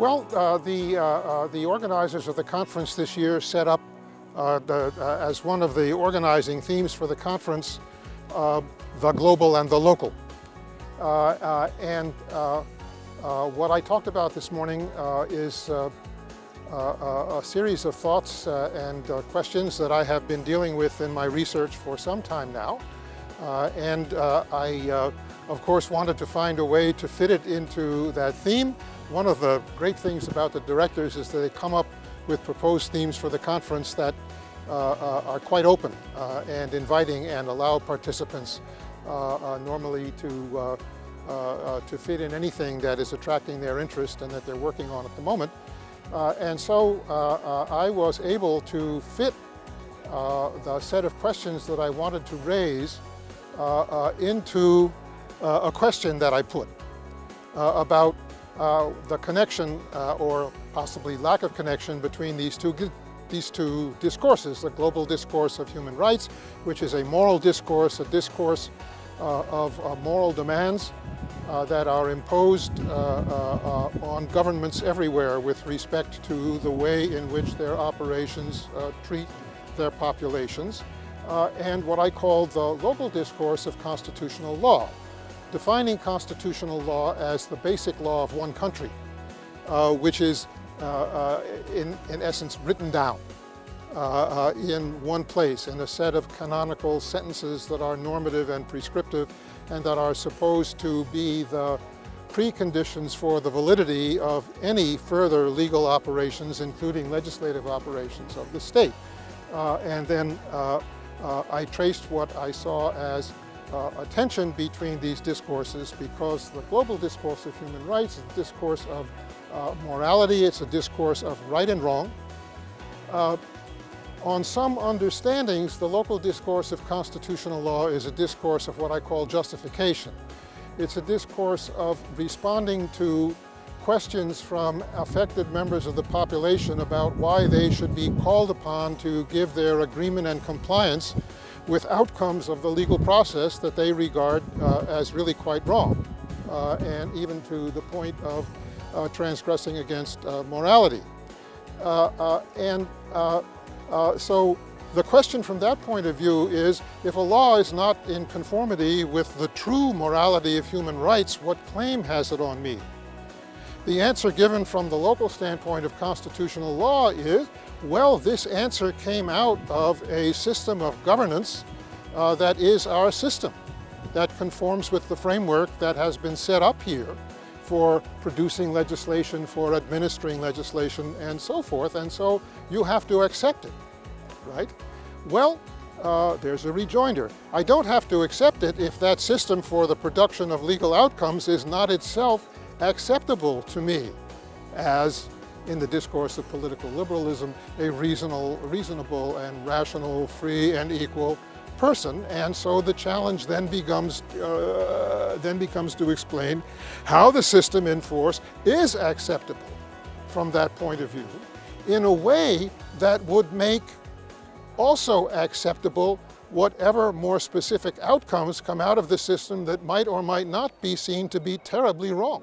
Well, the organizers of the conference this year set up as one of the organizing themes for the conference, the global and the local. What I talked about this morning is a series of thoughts and questions that I have been dealing with in my research for some time now. I, of course, wanted to find a way to fit it into that theme. One of the great things about the directors is that they come up with proposed themes for the conference that are quite open and inviting and allow participants normally to fit in anything that is attracting their interest and that they're working on at the moment. So I was able to fit the set of questions that I wanted to raise into a question that I put about the connection or possibly lack of connection between these two discourses, the global discourse of human rights, which is a moral discourse, a discourse of moral demands that are imposed on governments everywhere with respect to the way in which their operations treat their populations, and what I call the local discourse of constitutional law, defining constitutional law as the basic law of one country, which is in essence written down in one place in a set of canonical sentences that are normative and prescriptive and that are supposed to be the preconditions for the validity of any further legal operations, including legislative operations of the state. Then I traced what I saw as a tension between these discourses, because the global discourse of human rights is a discourse of morality, it's a discourse of right and wrong. On some understandings, the local discourse of constitutional law is a discourse of what I call justification. It's a discourse of responding to questions from affected members of the population about why they should be called upon to give their agreement and compliance with outcomes of the legal process that they regard as really quite wrong, and even to the point of transgressing against morality. So the question from that point of view is, if a law is not in conformity with the true morality of human rights, what claim has it on me? The answer given from the local standpoint of constitutional law is, well, this answer came out of a system of governance that is our system, that conforms with the framework that has been set up here for producing legislation, for administering legislation, and so forth, and so you have to accept it, right? Well, there's a rejoinder. I don't have to accept it if that system for the production of legal outcomes is not itself acceptable to me as, in the discourse of political liberalism, a reasonable and rational, free and equal person. And so the challenge then becomes to explain how the system in force is acceptable from that point of view in a way that would make also acceptable whatever more specific outcomes come out of the system that might or might not be seen to be terribly wrong.